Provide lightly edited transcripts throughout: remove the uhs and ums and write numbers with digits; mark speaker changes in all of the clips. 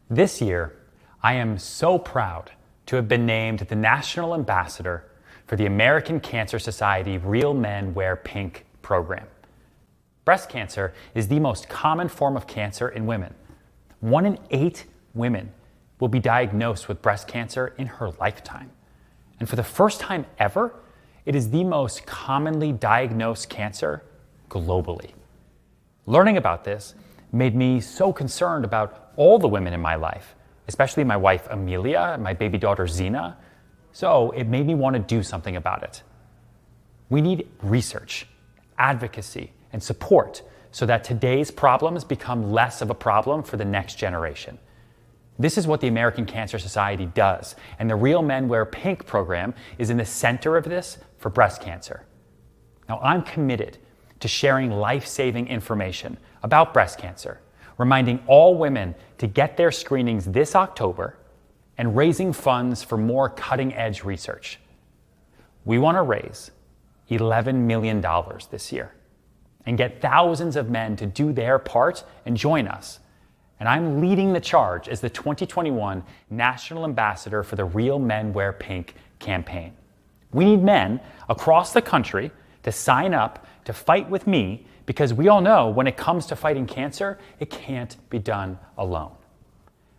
Speaker 1: This year, I am so proud to have been named the National Ambassador for the American Cancer Society Real Men Wear Pink program. Breast cancer is the most common form of cancer in women. 1 in 8 women will be diagnosed with breast cancer in her lifetime. And for the first time ever, it is the most commonly diagnosed cancer globally. Learning about this made me so concerned about all the women in my life, especially my wife Amelia and my baby daughter Zena. So it made me want to do something about it. We need research, advocacy, and support so that today's problems become less of a problem for the next generation. This is what the American Cancer Society does, and the Real Men Wear Pink program is in the center of this for breast cancer. Now, I'm committed to sharing life-saving information about breast cancer, reminding all women to get their screenings this October, and raising funds for more cutting-edge research. We want to raise $11 million this year and get thousands of men to do their part and join us. And I'm leading the charge as the 2021 National Ambassador for the Real Men Wear Pink campaign. We need men across the country to sign up to fight with me, because we all know when it comes to fighting cancer, it can't be done alone.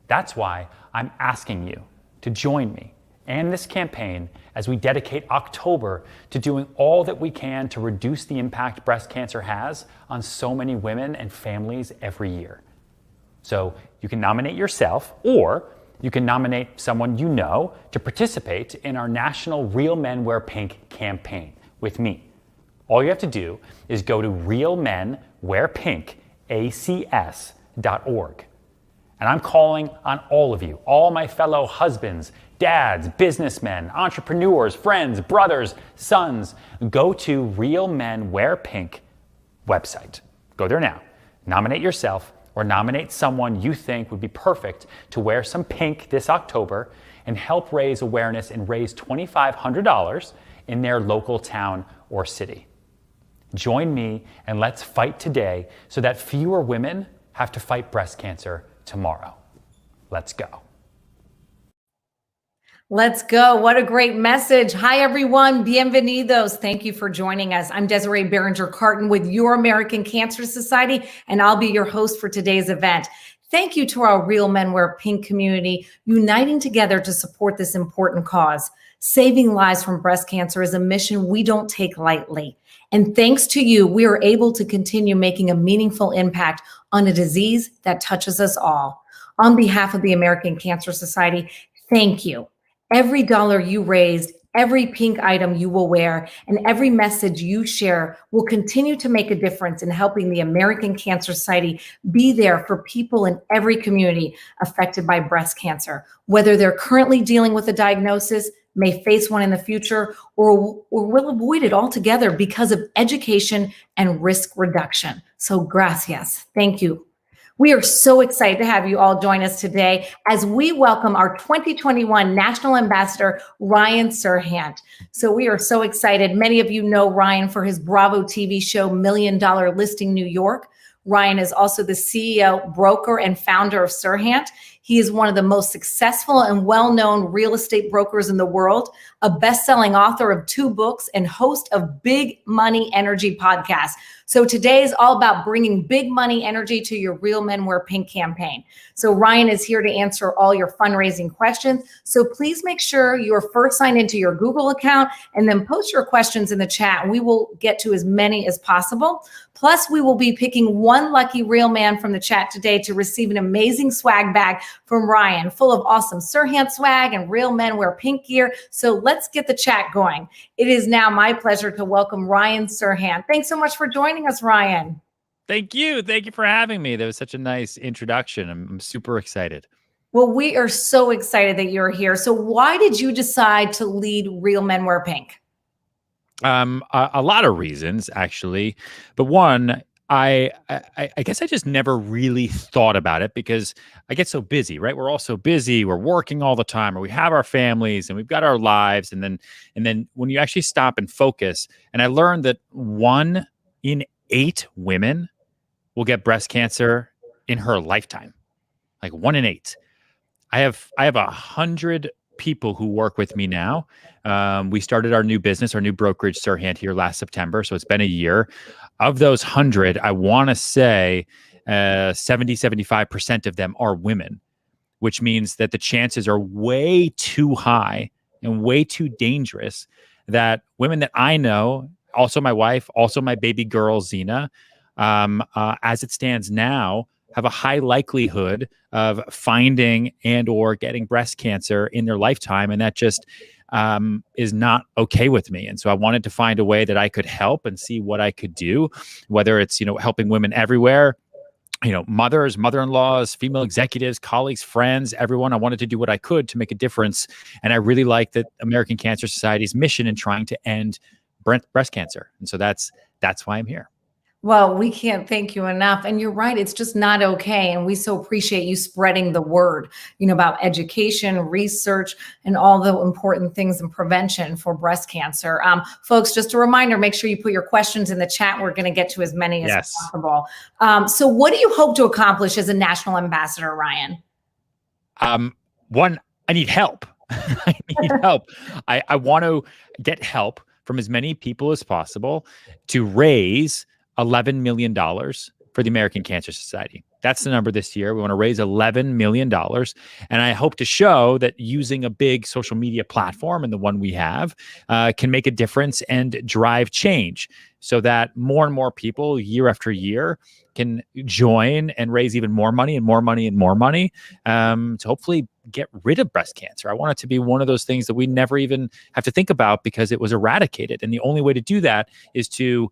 Speaker 1: That's why I'm asking you to join me and this campaign as we dedicate October to doing all that we can to reduce the impact breast cancer has on so many women and families every year. So you can nominate yourself, or you can nominate someone you know to participate in our national Real Men Wear Pink campaign with me. All you have to do is go to realmenwearpinkacs.org. And I'm calling on all of you, all my fellow husbands, dads, businessmen, entrepreneurs, friends, brothers, sons. Go to Real Men Wear Pink website. Go there now. Nominate yourself or nominate someone you think would be perfect to wear some pink this October and help raise awareness and raise $2,500 in their local town or city. Join me and let's fight today so that fewer women have to fight breast cancer tomorrow. Let's go.
Speaker 2: Let's go. What a great message. Hi, everyone. Bienvenidos. Thank you for joining us. I'm Desiree Behringer-Carton with your American Cancer Society, and I'll be your host for today's event. Thank you to our Real Men Wear Pink community, uniting together to support this important cause. Saving lives from breast cancer is a mission we don't take lightly. And thanks to you, we are able to continue making a meaningful impact on a disease that touches us all. On behalf of the American Cancer Society, thank you. Every dollar you raised, every pink item you will wear, and every message you share will continue to make a difference in helping the American Cancer Society be there for people in every community affected by breast cancer, whether they're currently dealing with a diagnosis, may face one in the future, or will avoid it altogether because of education and risk reduction. So gracias. Thank you. We are so excited to have you all join us today as we welcome our 2021 National Ambassador, Ryan Serhant. So we are so excited. Many of you know Ryan for his Bravo TV show, $1 Million Listing New York. Ryan is also the CEO, broker, and founder of Serhant. He is one of the most successful and well-known real estate brokers in the world, a best-selling author of 2 books, and host of Big Money Energy podcast. So today is all about bringing big money energy to your Real Men Wear Pink campaign. So Ryan is here to answer all your fundraising questions. So please make sure you're first signed into your Google account and then post your questions in the chat. We will get to as many as possible. Plus, we will be picking one lucky real man from the chat today to receive an amazing swag bag from Ryan, full of awesome Serhant swag and Real Men Wear Pink gear. So let's get the chat going. It is now my pleasure to welcome Ryan Serhant. Thanks so much for joining us, Ryan.
Speaker 3: Thank you. Thank you for having me. That was such a nice introduction. I'm super excited.
Speaker 2: Well, we are so excited that you're here. So why did you decide to lead Real Men Wear Pink?
Speaker 3: A lot of reasons, actually. But one, I guess I just never really thought about it because I get so busy, right? We're all so busy. We're working all the time, or we have our families and we've got our lives. And then when you actually stop and focus, and I learned that 1 in 8 women will get breast cancer in her lifetime, like 1 in 8. I have 100 people who work with me now. We started our new business, our new brokerage, Serhant, here last September. So it's been a year. Of those 100, I want to say 75% of them are women, which means that the chances are way too high and way too dangerous that women that I know, also my wife, also my baby girl, Zena, as it stands now, have a high likelihood of finding and or getting breast cancer in their lifetime. And that just is not okay with me. And so I wanted to find a way that I could help and see what I could do, whether it's, helping women everywhere, mothers, mother-in-laws, female executives, colleagues, friends, everyone. I wanted to do what I could to make a difference. And I really like the American Cancer Society's mission in trying to end breast cancer. And so that's why I'm here.
Speaker 2: Well, we can't thank you enough. And you're right. It's just not okay. And we so appreciate you spreading the word, about education, research, and all the important things in prevention for breast cancer. Folks, just a reminder, make sure you put your questions in the chat. We're going to get to as many as possible. So what do you hope to accomplish as a national ambassador, Ryan?
Speaker 3: One, I need help. I need help. I want to get help from as many people as possible to raise $11 million for the American Cancer Society. That's the number this year. We want to raise $11 million. And I hope to show that using a big social media platform, and the one we have, can make a difference and drive change so that more and more people year after year can join and raise even more money and more money and more money to hopefully get rid of breast cancer. I want it to be one of those things that we never even have to think about because it was eradicated. And the only way to do that is to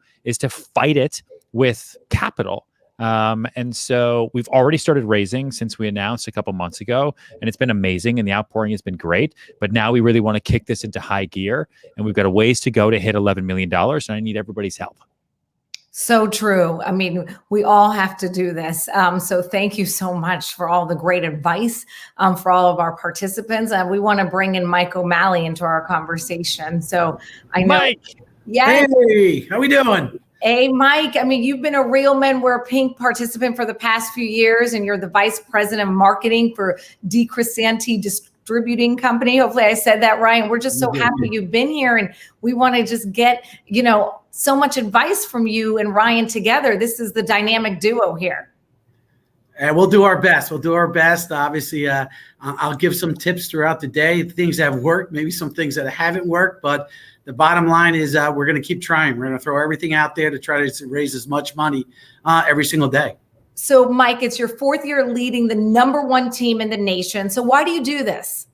Speaker 3: fight it with capital. And so we've already started raising since we announced a couple months ago, and it's been amazing and the outpouring has been great. But now we really want to kick this into high gear, and we've got a ways to go to hit $11 million, and I need everybody's help.
Speaker 2: So true. I mean, we all have to do this. So thank you so much for all the great advice for all of our participants. We want to bring in Mike O'Malley into our conversation. So I know.
Speaker 3: Mike.
Speaker 2: Yes.
Speaker 4: Hey, how we doing?
Speaker 2: Hey, Mike. I mean, you've been a Real Men Wear Pink participant for the past few years, and you're the vice president of marketing for DeCrescenti Distributing Company. Hopefully I said that right. And we're just so happy you've been here, and we want to just get, so much advice from you and Ryan together. This is the dynamic duo here.
Speaker 4: And we'll do our best. Obviously, I'll give some tips throughout the day, things that have worked, maybe some things that haven't worked. But the bottom line is we're going to keep trying. We're going to throw everything out there to try to raise as much money every single day.
Speaker 2: So, Mike, it's your fourth year leading the #1 team in the nation. So why do you do this?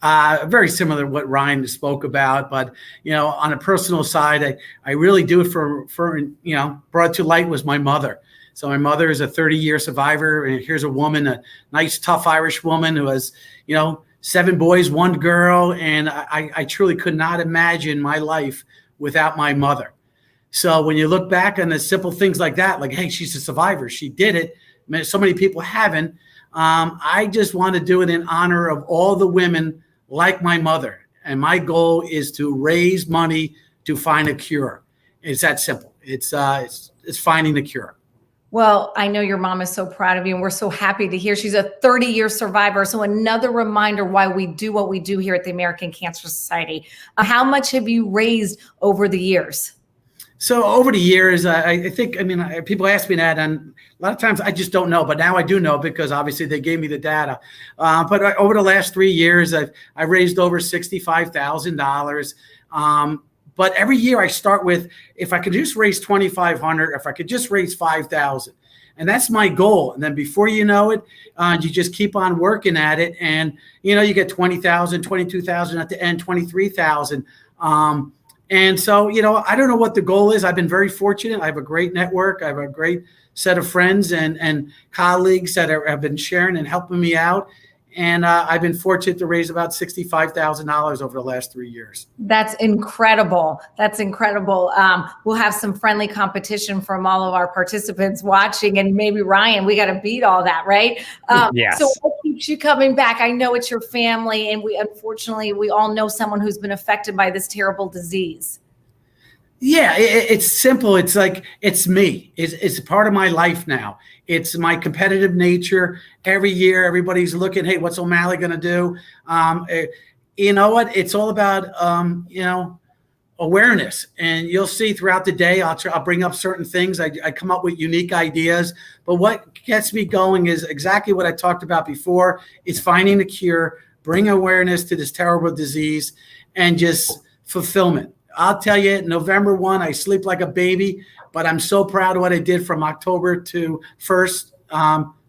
Speaker 4: Very similar to what Ryan spoke about, but on a personal side, I really do it for brought to light was my mother. So my mother is a 30-year survivor, and here's a woman, a nice, tough Irish woman who has 7 boys, 1 girl, and I truly could not imagine my life without my mother. So when you look back on the simple things like that, like, hey, she's a survivor, she did it. So many people haven't. I just want to do it in honor of all the women like my mother. And my goal is to raise money to find a cure. It's that simple. It's finding the cure.
Speaker 2: Well, I know your mom is so proud of you, and we're so happy to hear she's a 30-year survivor. So another reminder why we do what we do here at the American Cancer Society. How much have you raised over the years?
Speaker 4: So over the years, I think, people ask me that, and a lot of times I just don't know, but now I do know because obviously they gave me the data. But over the last 3 years, I raised over $65,000. But every year I start with, if I could just raise $2,500, if I could just raise $5,000, and that's my goal. And then before you know it, you just keep on working at it, and you get $20,000, $22,000 at the end, $23,000. And so, I don't know what the goal is. I've been very fortunate. I have a great network. I have a great set of friends and colleagues that have been sharing and helping me out. And I've been fortunate to raise about $65,000 over the last 3 years.
Speaker 2: That's incredible. That's incredible. We'll have some friendly competition from all of our participants watching, and maybe Ryan, we got to beat all that, right?
Speaker 3: Yes.
Speaker 2: So what keeps you coming back? I know it's your family, and unfortunately, we all know someone who's been affected by this terrible disease.
Speaker 4: Yeah, it's simple. It's like, it's me. It's a part of my life now. It's my competitive nature. Every year, everybody's looking, hey, what's O'Malley going to do? You know what? It's all about, awareness. And you'll see throughout the day, I'll bring up certain things. I come up with unique ideas. But what gets me going is exactly what I talked about before. It's finding a cure, bring awareness to this terrible disease, and just fulfillment. I'll tell you, November 1, I sleep like a baby, but I'm so proud of what I did from October to 1st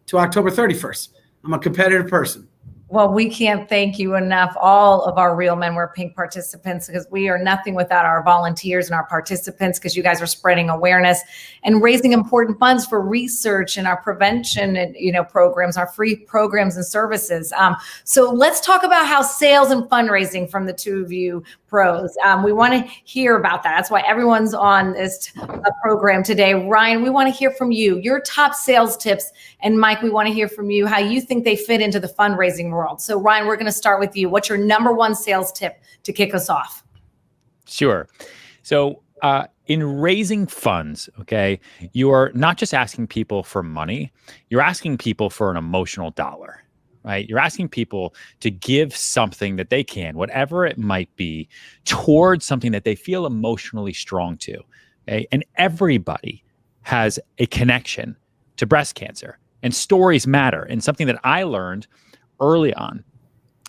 Speaker 4: to October 31st. I'm a competitive person.
Speaker 2: Well, we can't thank you enough, all of our Real Men Wear Pink participants, because we are nothing without our volunteers and our participants, because you guys are spreading awareness and raising important funds for research and our prevention and, programs, our free programs and services. So let's talk about how sales and fundraising from the two of you pros. We want to hear about that. That's why everyone's on this program today. Ryan, we want to hear from you, your top sales tips. And Mike, we want to hear from you how you think they fit into the fundraising world. So Ryan, we're going to start with you. What's your number one sales tip to kick us off?
Speaker 3: Sure. So in raising funds, okay, you are not just asking people for money, you're asking people for an emotional dollar. Right? You're asking people to give something that they can, whatever it might be, towards something that they feel emotionally strong to. Okay? And everybody has a connection to breast cancer, and stories matter. And something that I learned early on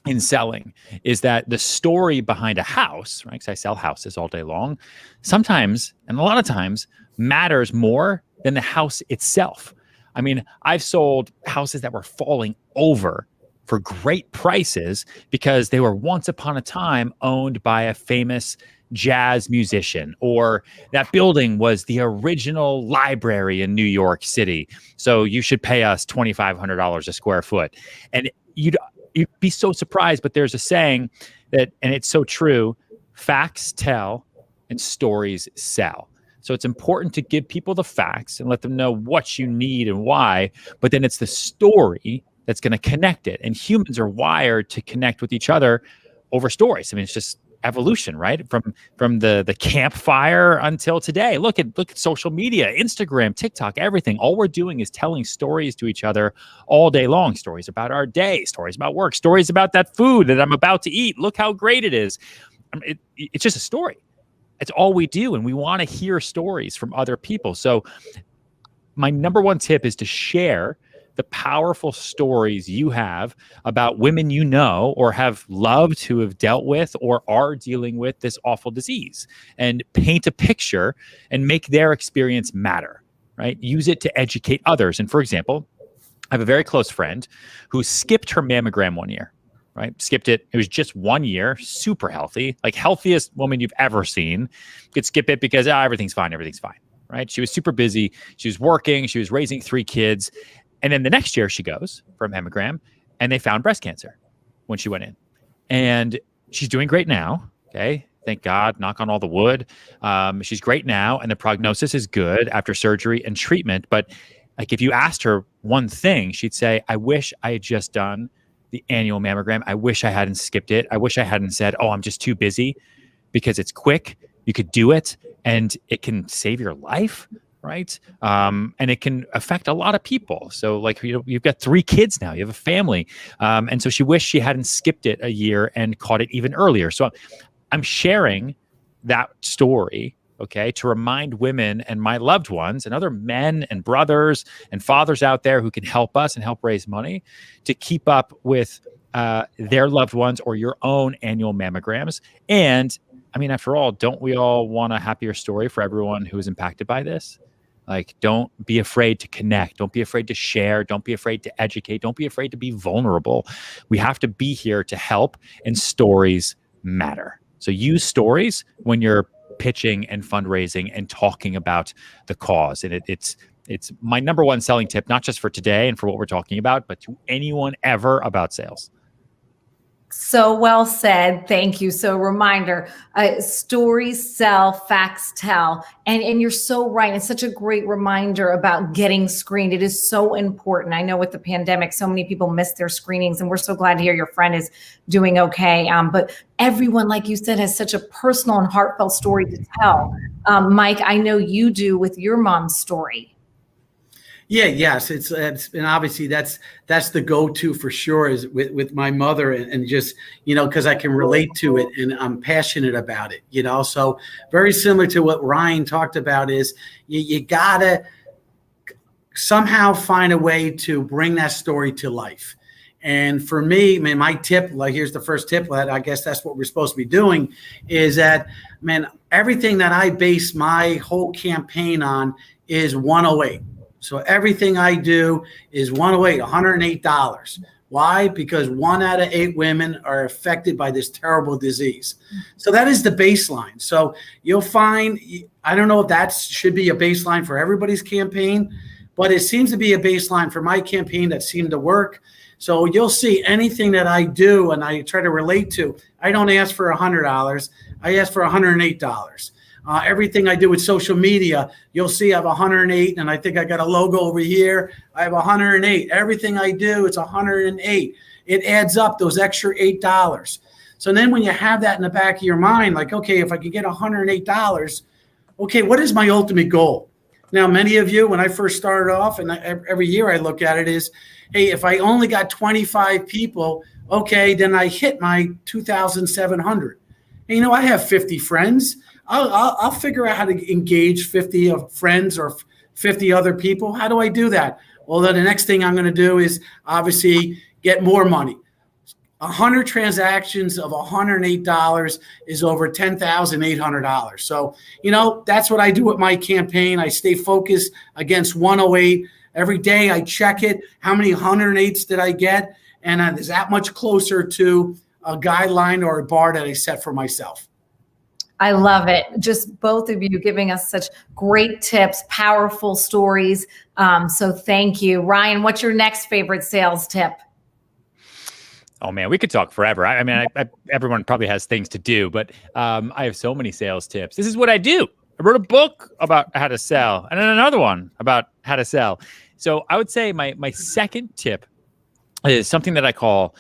Speaker 3: in selling is that the story behind a house, right? Because I sell houses all day long, sometimes, and a lot of times, matters more than the house itself. I mean, I've sold houses that were falling over for great prices because they were once upon a time owned by a famous jazz musician, or that building was the original library in New York City. So you should pay us $2,500 a square foot. And you'd be so surprised, but there's a saying that, and it's so true, facts tell and stories sell. So it's important to give people the facts and let them know what you need and why, but then it's the story that's going to connect it. And humans are wired to connect with each other over stories. I mean, it's just evolution, right? From the campfire until today. Look at social media, Instagram, TikTok, everything. All we're doing is telling stories to each other all day long. Stories about our day, stories about work, stories about that food that I'm about to eat. Look how great it is. I mean, it's just a story. It's all we do, and we want to hear stories from other people. So my number one tip is to share the powerful stories you have about women you know or have loved who have dealt with or are dealing with this awful disease, and paint a picture and make their experience matter, right? Use it to educate others. And for example, I have a very close friend who skipped her mammogram one year. Right? Skipped it. It was just 1 year, super healthy, like healthiest woman you've ever seen. Could skip it because everything's fine. Right? She was super busy. She was working. She was raising 3 kids. And then the next year she goes for a mammogram, and they found breast cancer when she went in. And she's doing great now. Okay. Thank God, knock on all the wood. She's great now. And the prognosis is good after surgery and treatment. But like, if you asked her one thing, she'd say, I wish I had just done the annual mammogram. I wish I hadn't skipped it. I wish I hadn't said, oh, I'm just too busy, because it's quick. You could do it and it can save your life. Right. And it can affect a lot of people. So like, you've got 3 kids now, you have a family. And so she wished she hadn't skipped it a year and caught it even earlier. So I'm sharing that story, okay, to remind women and my loved ones and other men and brothers and fathers out there who can help us and help raise money to keep up with their loved ones or your own annual mammograms. And I mean, after all, don't we all want a happier story for everyone who is impacted by this? Like, don't be afraid to connect. Don't be afraid to share. Don't be afraid to educate. Don't be afraid to be vulnerable. We have to be here to help, and stories matter. So use stories when you're pitching and fundraising and talking about the cause. And it's my number one selling tip, not just for today and for what we're talking about, but to anyone ever about sales.
Speaker 2: So well said. Thank you. So reminder, stories sell, facts tell. And you're so right. It's such a great reminder about getting screened. It is so important. I know with the pandemic, so many people missed their screenings, and we're so glad to hear your friend is doing okay. But everyone, like you said, has such a personal and heartfelt story to tell. Mike, I know you do with your mom's story.
Speaker 4: Yeah, yes, it's and obviously that's the go-to for sure is with my mother, and just, because I can relate to it and I'm passionate about it, so very similar to what Ryan talked about is you gotta somehow find a way to bring that story to life. And for me, man, my tip, like here's the first tip that I guess that's what we're supposed to be doing, is that, man, everything that I base my whole campaign on is 108. So everything I do is 108, $108. Why? Because 1 out of 8 women are affected by this terrible disease. So that is the baseline. So you'll find, I don't know if that should be a baseline for everybody's campaign, but it seems to be a baseline for my campaign that seemed to work. So you'll see anything that I do and I try to relate to, I don't ask for $100. I ask for $108. Everything I do with social media, you'll see I have 108, and I think I got a logo over here. I have 108. Everything I do, it's 108. It adds up, those extra $8. So then when you have that in the back of your mind, like, okay, if I could get $108, okay, what is my ultimate goal? Now, many of you, when I first started off, and every year I look at it is, hey, if I only got 25 people, okay, then I hit my 2,700. And, I have 50 friends. I'll figure out how to engage 50 friends or 50 other people. How do I do that? Well, then the next thing I'm going to do is obviously get more money. 100 transactions of $108 is over $10,800. So, that's what I do with my campaign. I stay focused against 108. Every day I check it. How many 108s did I get? And is that much closer to a guideline or a bar that I set for myself?
Speaker 2: I love it. Just both of you giving us such great tips, powerful stories. So thank you. Ryan, what's your next favorite sales tip?
Speaker 3: Oh man, we could talk forever. I mean, everyone probably has things to do, but I have so many sales tips. This is what I do. I wrote a book about how to sell, and then another one about how to sell. So I would say my second tip is something that I call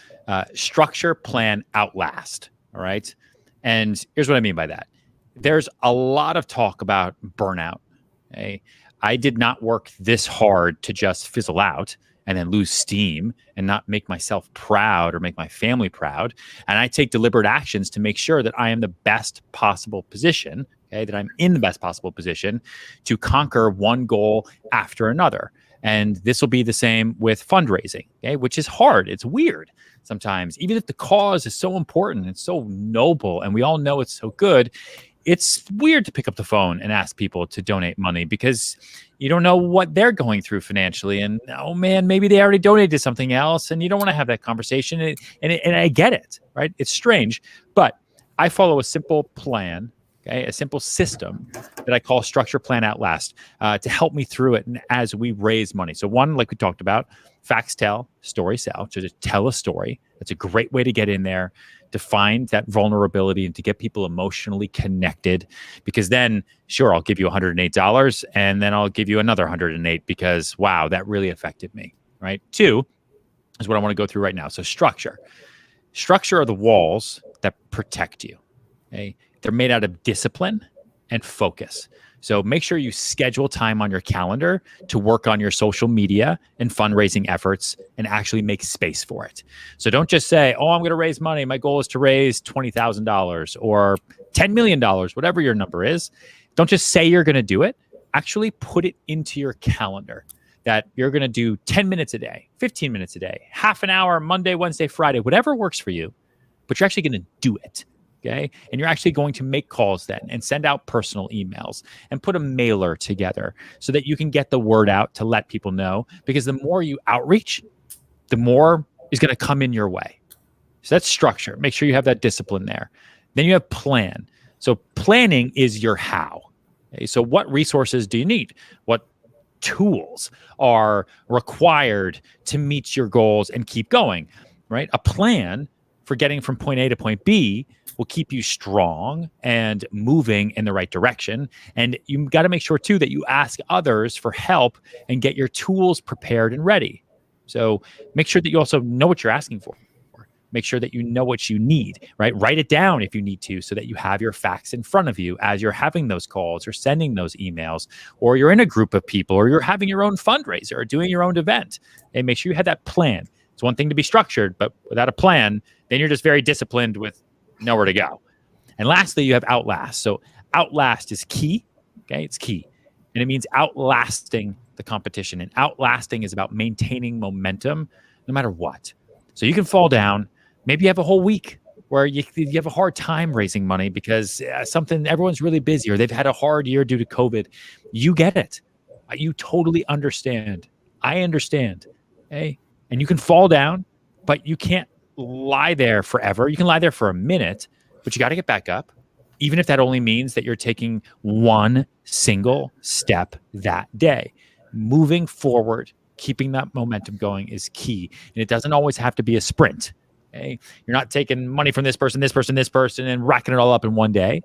Speaker 3: structure, plan, outlast. All right. And here's what I mean by that. There's a lot of talk about burnout. Okay? I did not work this hard to just fizzle out and then lose steam and not make myself proud or make my family proud. And I take deliberate actions to make sure that I am the best possible position, okay, that I'm in the best possible position to conquer one goal after another. And this will be the same with fundraising, okay, which is hard. It's weird sometimes. Even if the cause is so important, it's so noble, and we all know it's so good, it's weird to pick up the phone and ask people to donate money because you don't know what they're going through financially. And, oh man, maybe they already donated to something else, and you don't want to have that conversation. And I get it, right? It's strange, but I follow a simple plan, okay, a simple system that I call structure, plan, outlast, to help me through it and as we raise money. So one, like we talked about, facts tell, story sell. So to tell a story, that's a great way to get in there, to find that vulnerability and to get people emotionally connected. Because then, sure, I'll give you $108 and then I'll give you another 108 because, wow, that really affected me, right? 2 is what I want to go through right now. So structure. Structure are the walls that protect you, okay? They're made out of discipline and focus. So make sure you schedule time on your calendar to work on your social media and fundraising efforts and actually make space for it. So don't just say, oh, I'm going to raise money. My goal is to raise $20,000 or $10 million, whatever your number is. Don't just say you're going to do it. Actually put it into your calendar that you're going to do 10 minutes a day, 15 minutes a day, half an hour, Monday, Wednesday, Friday, whatever works for you, but you're actually going to do it. Okay. And you're actually going to make calls then and send out personal emails and put a mailer together so that you can get the word out to let people know, because the more you outreach, the more is going to come in your way. So that's structure. Make sure you have that discipline there. Then you have plan. So planning is your how. Okay? So what resources do you need? What tools are required to meet your goals and keep going, right? A plan for getting from point A to point B will keep you strong and moving in the right direction. And you got to make sure too that you ask others for help and get your tools prepared and ready. So make sure that you also know what you're asking for. Make sure that you know what you need, right? Write it down if you need to, so that you have your facts in front of you as you're having those calls or sending those emails, or you're in a group of people, or you're having your own fundraiser or doing your own event. And make sure you have that plan. It's one thing to be structured, but without a plan, then you're just very disciplined with nowhere to go. And lastly, you have Outlast. So Outlast is key. Okay, it's key. And it means outlasting the competition. And outlasting is about maintaining momentum no matter what. So you can fall down. Maybe you have a whole week where you have a hard time raising money because everyone's really busy, or they've had a hard year due to COVID. You get it. You totally understand. I understand. Okay? And you can fall down, but you can't lie there forever. You can lie there for a minute, but you got to get back up, even if that only means that you're taking one single step that day. Moving forward, keeping that momentum going is key. And it doesn't always have to be a sprint. Okay? You're not taking money from this person, and racking it all up in one day.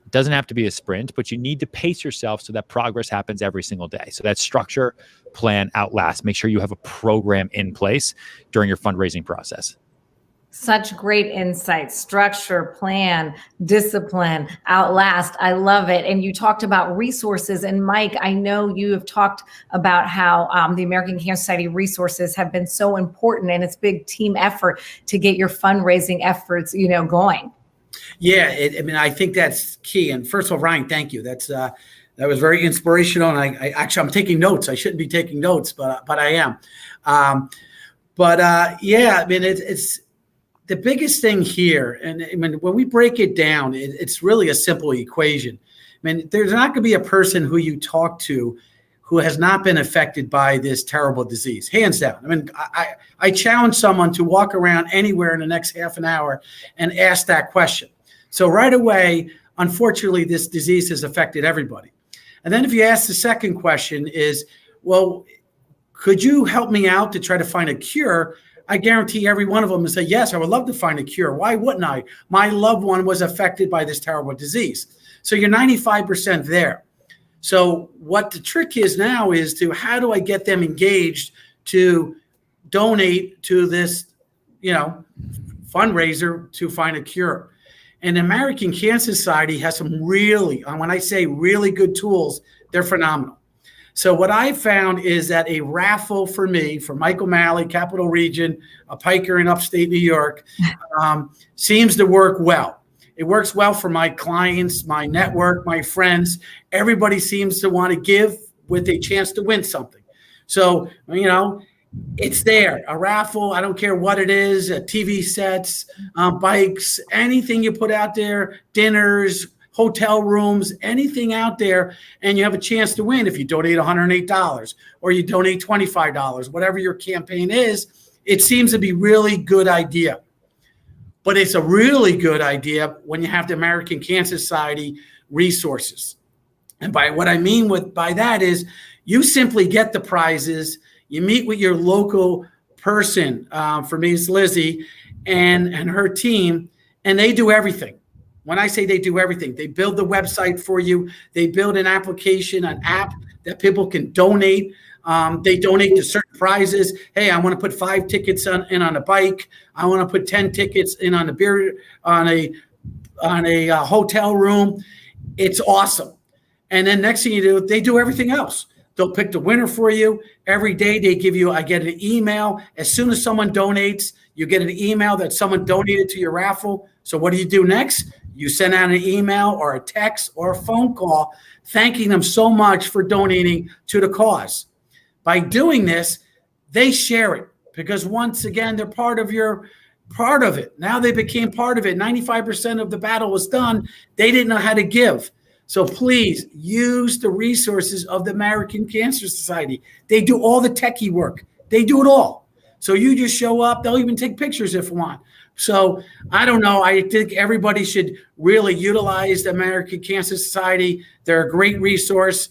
Speaker 3: It doesn't have to be a sprint, but you need to pace yourself so that progress happens every single day. So that's structure, plan, outlast. Make sure you have a program in place during your fundraising process.
Speaker 2: Such great insights, structure, plan, discipline, outlast. I love it. And you talked about resources. And Mike, I know you have talked about how the American Cancer Society resources have been so important, and it's a big team effort to get your fundraising efforts, going.
Speaker 4: Yeah, I think that's key. And first of all, Ryan, thank you. That was very inspirational. And I actually, I'm taking notes. I shouldn't be taking notes, but I am. It's the biggest thing here, and when we break it down, it's really a simple equation. There's not going to be a person who you talk to who has not been affected by this terrible disease, hands down. I challenge someone to walk around anywhere in the next half an hour and ask that question. So right away, unfortunately, this disease has affected everybody. And then if you ask the second question is, well, could you help me out to try to find a cure? I guarantee every one of them will say, yes, I would love to find a cure. Why wouldn't I? My loved one was affected by this terrible disease. So you're 95% there. So what the trick is now is to, how do I get them engaged to donate to this, fundraiser to find a cure? And the American Cancer Society has some really, when I say really good tools, they're phenomenal. So what I found is that a raffle for me, for Mike O'Malley, Capital Region, a piker in upstate New York, seems to work well. It works well for my clients, my network, my friends. Everybody seems to want to give with a chance to win something. So, it's there. A raffle, I don't care what it is, TV sets, bikes, anything you put out there, dinners, hotel rooms, anything out there, and you have a chance to win if you donate $108 or you donate $25, whatever your campaign is. It seems to be really good idea. But it's a really good idea when you have the American Cancer Society resources. And by what I mean by that is, you simply get the prizes, you meet with your local person, for me it's Lizzie and her team, and they do everything. When I say they do everything, they build the website for you. They build an application, an app that people can donate. They donate to certain prizes. Hey, I want to put 5 tickets in on a bike. I want to put 10 tickets in on a hotel room. It's awesome. And then next thing you do, they do everything else. They'll pick the winner for you. Every day I get an email. As soon as someone donates, you get an email that someone donated to your raffle. So what do you do next? You send out an email or a text or a phone call thanking them so much for donating to the cause. By doing this, they share it because once again, they're part of it. Now they became part of it. 95% of the battle was done. They didn't know how to give. So please use the resources of the American Cancer Society. They do all the techie work. They do it all. So you just show up. They'll even take pictures if you want. So I don't know. I think everybody should really utilize the American Cancer Society. They're a great resource.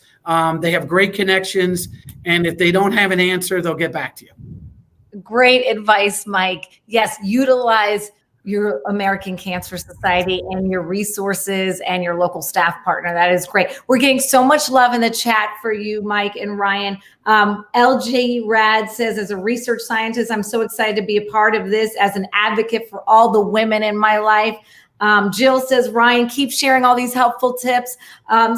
Speaker 4: They have great connections. And if they don't have an answer, they'll get back to you.
Speaker 2: Great advice, Mike. Yes, utilize your American Cancer Society and your resources and your local staff partner. That is great. We're getting so much love in the chat for you, Mike and Ryan. LJ Rad says, as a research scientist, I'm so excited to be a part of this as an advocate for all the women in my life. Jill says, Ryan, keep sharing all these helpful tips.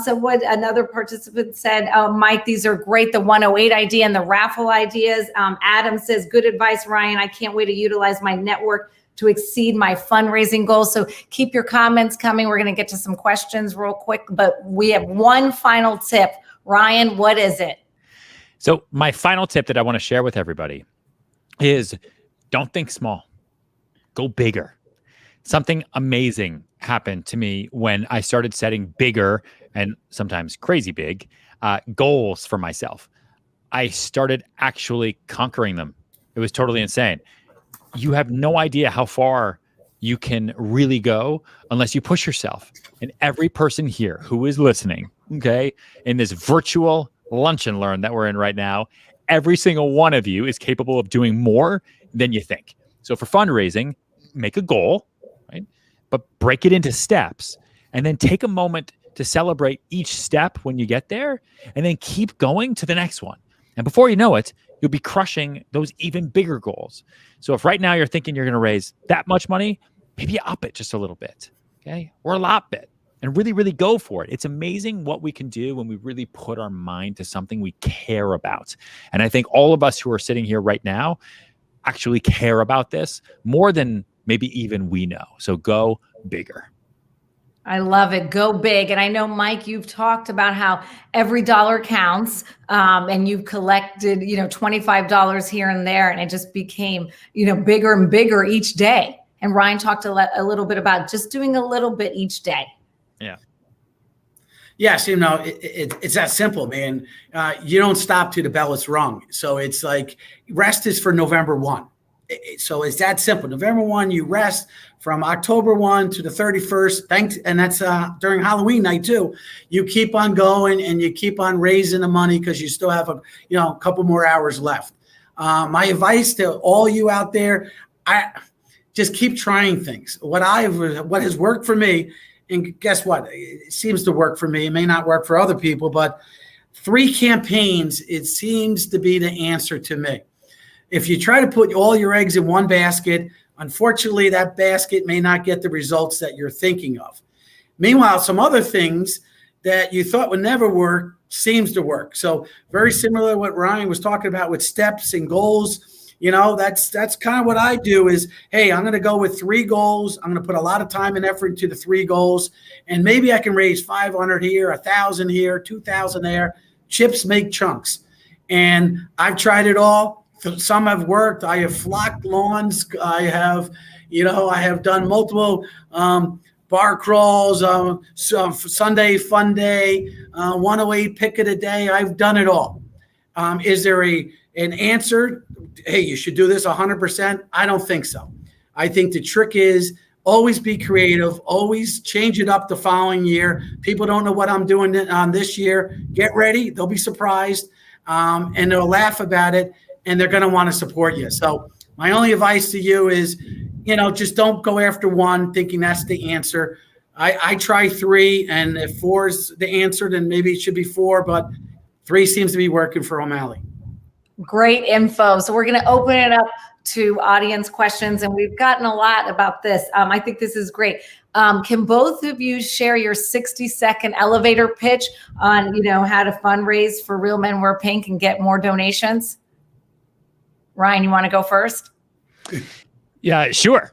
Speaker 2: So what another participant said, Mike, these are great. The 108 idea and the raffle ideas. Adam says, good advice, Ryan. I can't wait to utilize my network to exceed my fundraising goals. So keep your comments coming. We're going to get to some questions real quick, but we have one final tip. Ryan, what is it?
Speaker 3: So my final tip that I want to share with everybody is don't think small, go bigger. Something amazing happened to me when I started setting bigger and sometimes crazy big goals for myself. I started actually conquering them. It was totally insane. You have no idea how far you can really go unless you push yourself. And every person here who is listening, okay, in this virtual lunch and learn that we're in right now, every single one of you is capable of doing more than you think. So for fundraising, make a goal, right? But break it into steps and then take a moment to celebrate each step when you get there and then keep going to the next one. And before you know it, you'll be crushing those even bigger goals. So if right now you're thinking you're going to raise that much money, maybe you up it just a little bit, okay? Or a lot bit, and really, really go for it. It's amazing what we can do when we really put our mind to something we care about. And I think all of us who are sitting here right now actually care about this more than maybe even we know. So go bigger.
Speaker 2: I love it. Go big. And I know, Mike, you've talked about how every dollar counts, and you've collected, $25 here and there, and it just became, bigger and bigger each day. And Ryan talked a little bit about just doing a little bit each day.
Speaker 3: Yeah.
Speaker 4: Yes, it's that simple, man. You don't stop till the bell is rung. So it's like rest is for November 1. So it's that simple. November 1, you rest from October 1 to the 31st. And that's during Halloween night too. You keep on going and you keep on raising the money because you still have a couple more hours left. My advice to all you out there, I just keep trying things. What has worked for me, and guess what? It seems to work for me. It may not work for other people, but 3 campaigns, it seems to be the answer to me. If you try to put all your eggs in one basket, unfortunately, that basket may not get the results that you're thinking of. Meanwhile, some other things that you thought would never work seems to work. So very similar to what Ryan was talking about with steps and goals. That's kind of what I do is, hey, I'm going to go with 3 goals. I'm going to put a lot of time and effort into the 3 goals. And maybe I can raise 500 here, 1,000 here, 2,000 there. Chips make chunks. And I've tried it all. Some have worked. I have flocked lawns. I have done multiple bar crawls, Sunday fun day, 108 pick of the day. I've done it all. Is there an answer? Hey, you should do this 100%. I don't think so. I think the trick is always be creative, always change it up the following year. People don't know what I'm doing this year. Get ready. They'll be surprised, and they'll laugh about it. And they're going to want to support you. So my only advice to you is, just don't go after 1 thinking that's the answer. I try 3, and if 4 is the answer, then maybe it should be 4, but 3 seems to be working for O'Malley.
Speaker 2: Great info. So we're going to open it up to audience questions, and we've gotten a lot about this. I think this is great. Can both of you share your 60-second elevator pitch on, how to fundraise for Real Men Wear Pink and get more donations? Ryan, you want to go first?
Speaker 3: Yeah, sure.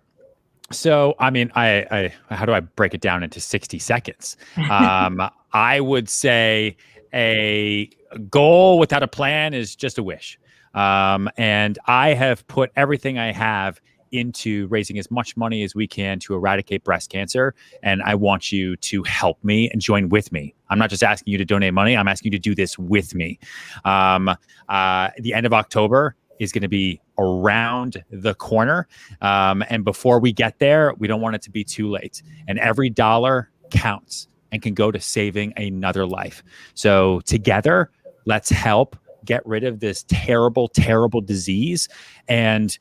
Speaker 3: So, I how do I break it down into 60 seconds? I would say a goal without a plan is just a wish. And I have put everything I have into raising as much money as we can to eradicate breast cancer. And I want you to help me and join with me. I'm not just asking you to donate money. I'm asking you to do this with me. The end of October is going to be around the corner. And before we get there, we don't want it to be too late. And every dollar counts and can go to saving another life. So together, let's help get rid of this terrible, terrible disease. And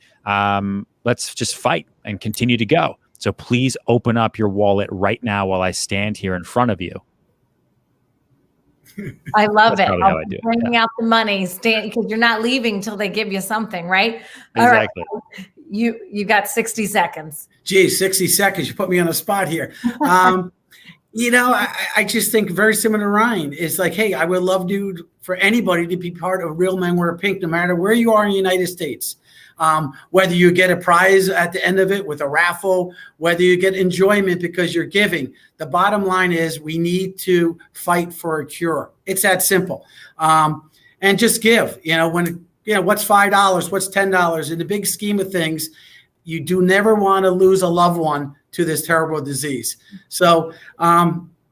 Speaker 3: let's just fight and continue to go. So please open up your wallet right now while I stand here in front of you.
Speaker 2: I love it.
Speaker 3: How I do it.
Speaker 2: Bringing out the money, because you're not leaving till they give you something, right?
Speaker 3: Exactly.
Speaker 2: All right. You got 60 seconds.
Speaker 4: Geez, 60 seconds. You put me on the spot here. I just think very similar to Ryan. It's like, hey, I would love for anybody to be part of Real Men Wear Pink, no matter where you are in the United States. Whether you get a prize at the end of it with a raffle, whether you get enjoyment because you're giving. The bottom line is we need to fight for a cure. It's that simple. And just give. What's $5? What's $10? In the big scheme of things, you do never want to lose a loved one to this terrible disease. So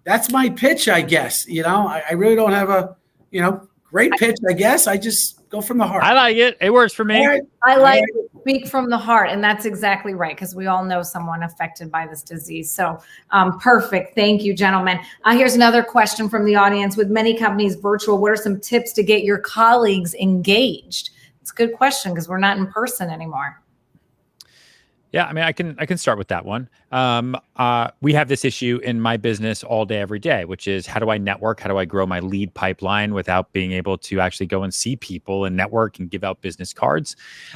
Speaker 4: that's my pitch, I guess. I really don't have a, great pitch, I guess. I just go from the heart.
Speaker 3: I like it. It works for me.
Speaker 4: Right.
Speaker 2: I like to speak from the heart, and that's exactly right, because we all know someone affected by this disease. So perfect. Thank you, gentlemen. Here's another question from the audience. With many companies virtual, what are some tips to get your colleagues engaged? It's a good question because we're not in person anymore.
Speaker 3: Yeah, I mean, I can start with that one. We have this issue in my business all day, every day, which is how do I network? How do I grow my lead pipeline without being able to actually go and see people and network and give out business cards?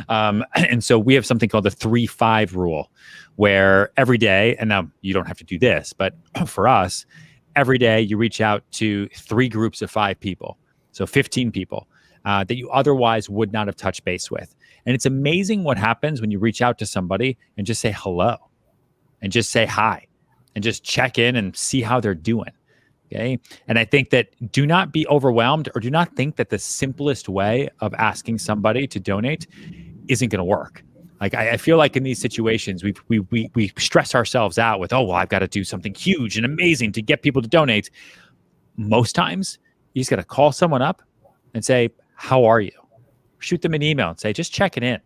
Speaker 3: And so we have something called the 3-5 rule, where every day, and now you don't have to do this, but for us, every day you reach out to 3 groups of 5 people, so 15 people that you otherwise would not have touched base with. And it's amazing what happens when you reach out to somebody and just say hello and just say hi and just check in and see how they're doing. Okay. And I think that do not be overwhelmed, or do not think that the simplest way of asking somebody to donate isn't going to work. Like I feel like in these situations, we stress ourselves out with, oh, well, I've got to do something huge and amazing to get people to donate. Most times you just got to call someone up and say, how are you? Shoot them an email and say, just checking in.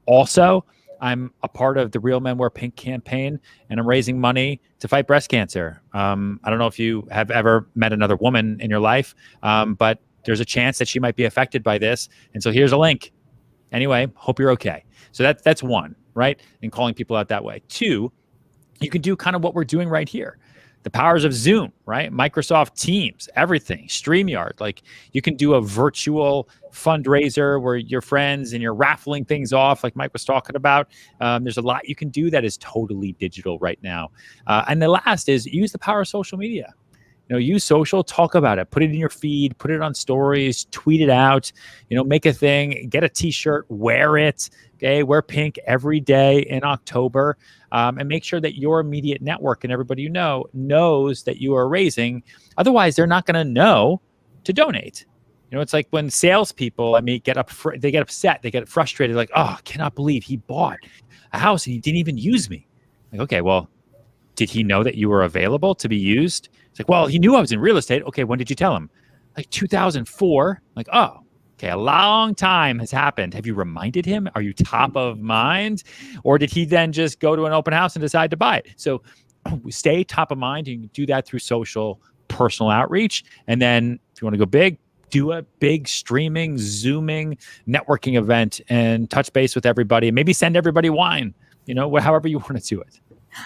Speaker 3: Also, I'm a part of the Real Men Wear Pink campaign, and I'm raising money to fight breast cancer. I don't know if you have ever met another woman in your life, but there's a chance that she might be affected by this. And so here's a link. Anyway, hope you're okay. So that's one, right? And calling people out that way. 2, you can do kind of what we're doing right here. The powers of Zoom, right? Microsoft Teams, everything, StreamYard. Like you can do a virtual fundraiser where you're friends and you're raffling things off like Mike was talking about. There's a lot you can do that is totally digital right now. And the last is use the power of social media. Use social, talk about it, put it in your feed, put it on stories, tweet it out, make a thing, get a t-shirt, wear it. Okay. Wear pink every day in October. And make sure that your immediate network and everybody knows that you are raising. Otherwise, they're not going to know to donate. It's like when salespeople, they get upset, they get frustrated, like, oh, I cannot believe he bought a house and he didn't even use me. Like, okay, well, did he know that you were available to be used? It's like, well, he knew I was in real estate. Okay, when did you tell him? Like 2004. Like, oh, okay, a long time has happened. Have you reminded him? Are you top of mind? Or did he then just go to an open house and decide to buy it? So stay top of mind. You can do that through social, personal outreach. And then if you want to go big, do a big streaming, Zooming, networking event and touch base with everybody. And maybe send everybody wine, however you want to do it.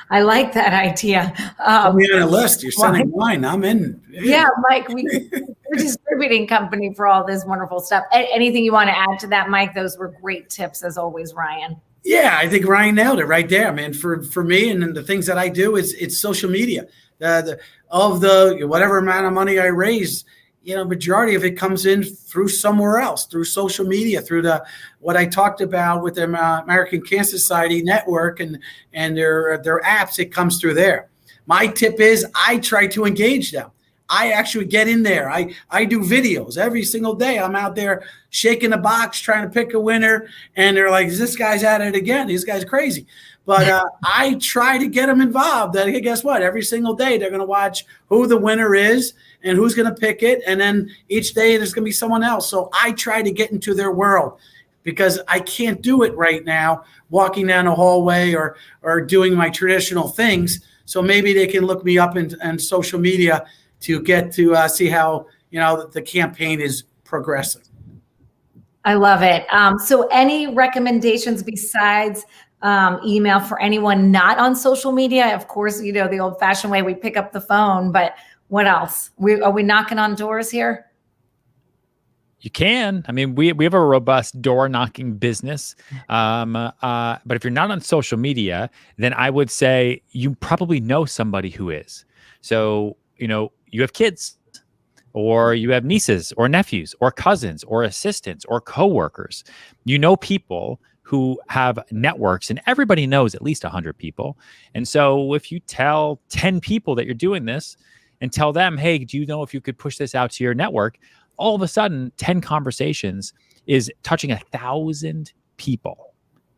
Speaker 2: I like that idea.
Speaker 4: Put me on a list. You're sending wine. I'm in.
Speaker 2: Yeah, Mike, we're a distributing company for all this wonderful stuff. Anything you want to add to that, Mike? Those were great tips as always, Ryan.
Speaker 4: Yeah, I think Ryan nailed it right there, man. For me and the things that I do, it's social media. Of the whatever amount of money I raise, majority of it comes in through somewhere else, through social media, through what I talked about with the American Cancer Society network and their apps. It comes through there. My tip is I try to engage them. I actually get in there. I do videos every single day. I'm out there shaking a box, trying to pick a winner. And they're like, this guy's at it again. This guy's crazy. But I try to get them involved. And guess what? Every single day, they're going to watch who the winner is and who's going to pick it. And then each day there's going to be someone else. So I try to get into their world because I can't do it right now, walking down a hallway or doing my traditional things. So maybe they can look me up in social media to get to see how, the campaign is progressing.
Speaker 2: I love it. So any recommendations besides email for anyone not on social media? Of course, you know, the old fashioned way, we pick up the phone, but what else? Are we knocking on doors here?
Speaker 3: You can. I mean, we have a robust door knocking business. But if you're not on social media, then I would say you probably know somebody who is. So, you know, you have kids, or you have nieces or nephews or cousins or assistants or coworkers. You know people who have networks, and everybody knows at least 100 people. And so if you tell 10 people that you're doing this and tell them, hey, do you know if you could push this out to your network? All of a sudden, 10 conversations is touching 1,000 people.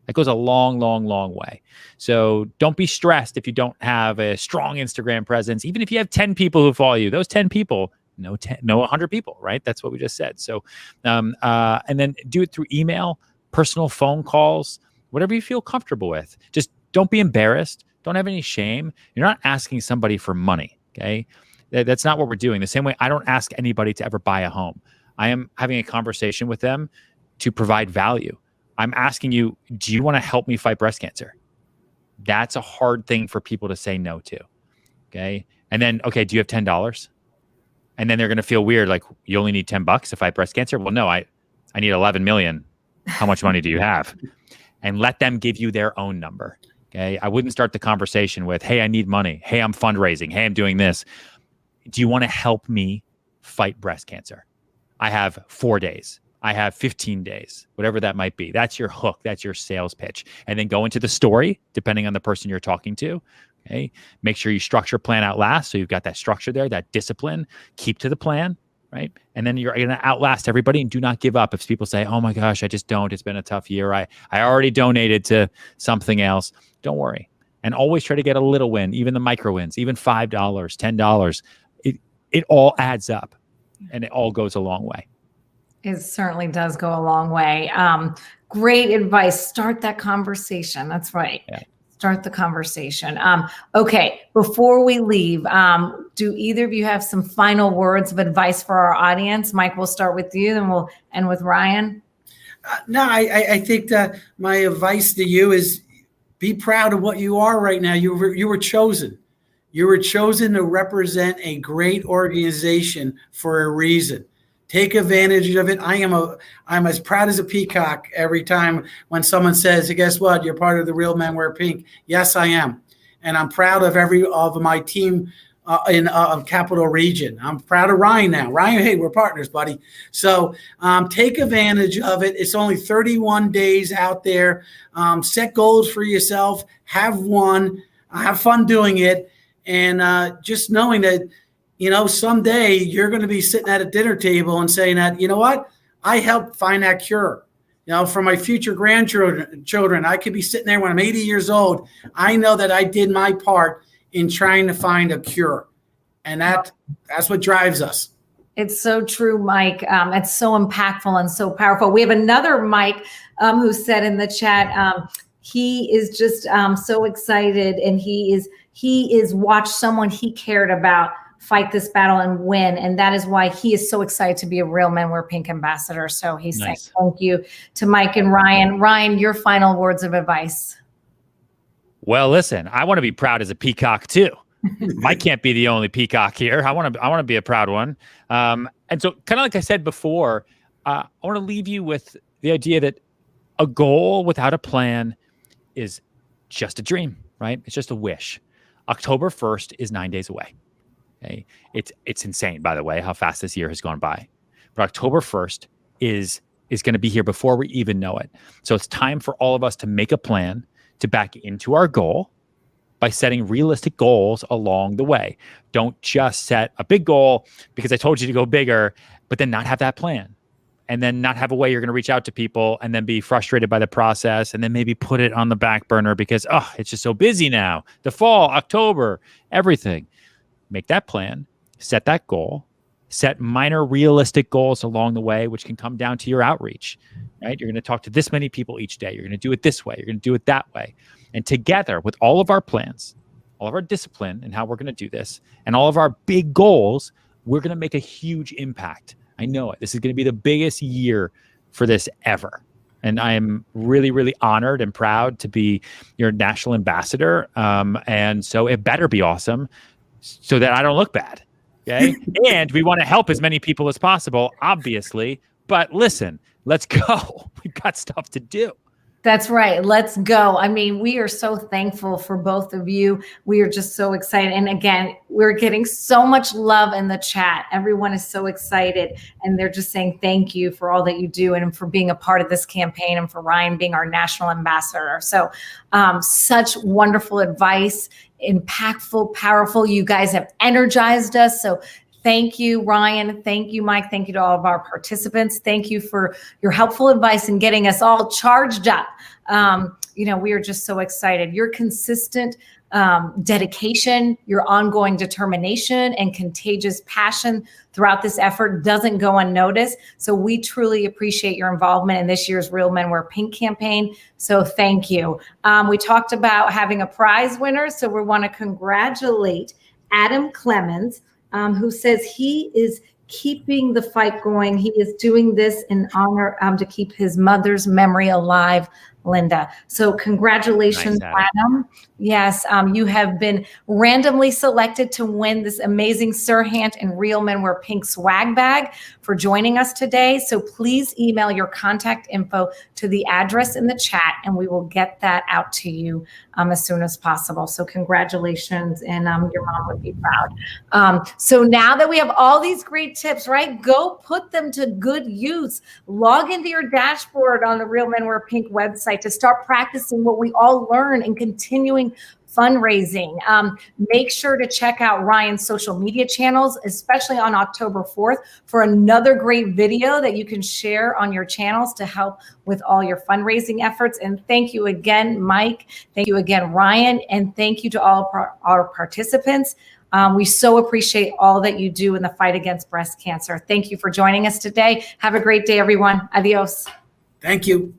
Speaker 3: That goes a long, long, long way. So don't be stressed if you don't have a strong Instagram presence. Even if you have 10 people who follow you, those 10 people know 100 people, right? That's what we just said. So, and then do it through email, personal phone calls, whatever you feel comfortable with. Just don't be embarrassed. Don't have any shame. You're not asking somebody for money, okay? That's not what we're doing. The same way I don't ask anybody to ever buy a home. I am having a conversation with them to provide value. I'm asking you, do you want to help me fight breast cancer? That's a hard thing for people to say no to, okay? And then, okay, do you have $10? And then they're going to feel weird, like, you only need $10 to fight breast cancer? Well, no, I need 11 million. How much money do you have? And let them give you their own number. Okay. I wouldn't start the conversation with, hey, I need money. Hey, I'm fundraising. Hey, I'm doing this. Do you want to help me fight breast cancer? I have 4 days. I have 15 days, whatever that might be. That's your hook. That's your sales pitch. And then go into the story, depending on the person you're talking to. Okay. Make sure you structure plan out last. So you've got that structure there, that discipline. Keep to the plan, right? And then you're going to outlast everybody, and do not give up. If people say, oh my gosh, I just don't, it's been a tough year. I already donated to something else. Don't worry. And always try to get a little win, even the micro wins, even $5, $10. It all adds up, and it all goes a long way.
Speaker 2: It certainly does go a long way. Great advice. Start that conversation. That's right.
Speaker 3: Yeah. Start
Speaker 2: the conversation. Okay, before we leave, do either of you have some final words of advice for our audience? Mike, we'll start with you, then we'll end with Ryan.
Speaker 4: No, I think that my advice to you is be proud of what you are right now. You were chosen. You were chosen to represent a great organization for a reason. Take advantage of it. I'm as proud as a peacock every time when someone says, hey, guess what? You're part of the Real Men Wear Pink. Yes, I am. And I'm proud of my team in Capital Region. I'm proud of Ryan now. Ryan, hey, we're partners, buddy. So take advantage of it. It's only 31 days out there. Set goals for yourself. Have fun doing it. And just knowing that, you know, someday you're going to be sitting at a dinner table and saying that, you know what, I helped find that cure. You know, for my future grandchildren, I could be sitting there when I'm 80 years old. I know that I did my part in trying to find a cure. And that's what drives us.
Speaker 2: It's so true, Mike. It's so impactful and so powerful. We have another Mike who said in the chat, he is just so excited, and he is watched someone he cared about fight this battle and win. And that is why he is so excited to be a Real Men Wear Pink ambassador. So he's saying thank you to Mike and Ryan. Ryan, your final words of advice.
Speaker 3: Well, listen, I want to be proud as a peacock too. Mike can't be the only peacock here. I want to be a proud one. And so kind of like I said before, I want to leave you with the idea that a goal without a plan is just a dream, right? It's just a wish. October 1st is 9 days away. Okay. It's insane, by the way, how fast this year has gone by. But October 1st is going to be here before we even know it. So it's time for all of us to make a plan to back into our goal by setting realistic goals along the way. Don't just set a big goal because I told you to go bigger, but then not have that plan. And then not have a way you're going to reach out to people, and then be frustrated by the process, and then maybe put it on the back burner because, it's just so busy now. The fall, October, everything. Make that plan, set that goal, set minor realistic goals along the way, which can come down to your outreach, right? You're going to talk to this many people each day. You're going to do it this way. You're going to do it that way. And together with all of our plans, all of our discipline and how we're going to do this, and all of our big goals, we're going to make a huge impact. I know it. This is going to be the biggest year for this ever. And I am really, really honored and proud to be your national ambassador. And so it better be awesome so that I don't look bad. Okay. And we want to help as many people as possible, obviously. But listen, let's go. We've got stuff to do.
Speaker 2: That's right. Let's go. I mean, we are so thankful for both of you. We are just so excited. And again, we're getting so much love in the chat. Everyone is so excited. And they're just saying thank you for all that you do and for being a part of this campaign and for Ryan being our national ambassador. So such wonderful advice, impactful, powerful. You guys have energized us. So thank you, Ryan. Thank you, Mike. Thank you to all of our participants. Thank you for your helpful advice in getting us all charged up. We are just so excited. Your consistent dedication, your ongoing determination, and contagious passion throughout this effort doesn't go unnoticed. So we truly appreciate your involvement in this year's Real Men Wear Pink campaign. So thank you. We talked about having a prize winner. So we want to congratulate Adam Clemens, who says he is keeping the fight going. He is doing this in honor to keep his mother's memory alive, Linda. So congratulations,
Speaker 3: Nice,
Speaker 2: Adam. Yes, you have been randomly selected to win this amazing Serhant and Real Men Wear Pink swag bag for joining us today. So please email your contact info to the address in the chat, and we will get that out to you as soon as possible. So congratulations, and your mom would be proud. So now that we have all these great tips, right, go put them to good use. Log into your dashboard on the Real Men Wear Pink website to start practicing what we all learn and continuing fundraising. Make sure to check out Ryan's social media channels, especially on October 4th, for another great video that you can share on your channels to help with all your fundraising efforts. And thank you again, Mike. Thank you again, Ryan. And thank you to all our participants. We so appreciate all that you do in the fight against breast cancer. Thank you for joining us today. Have a great day, everyone. Adios.
Speaker 4: Thank you.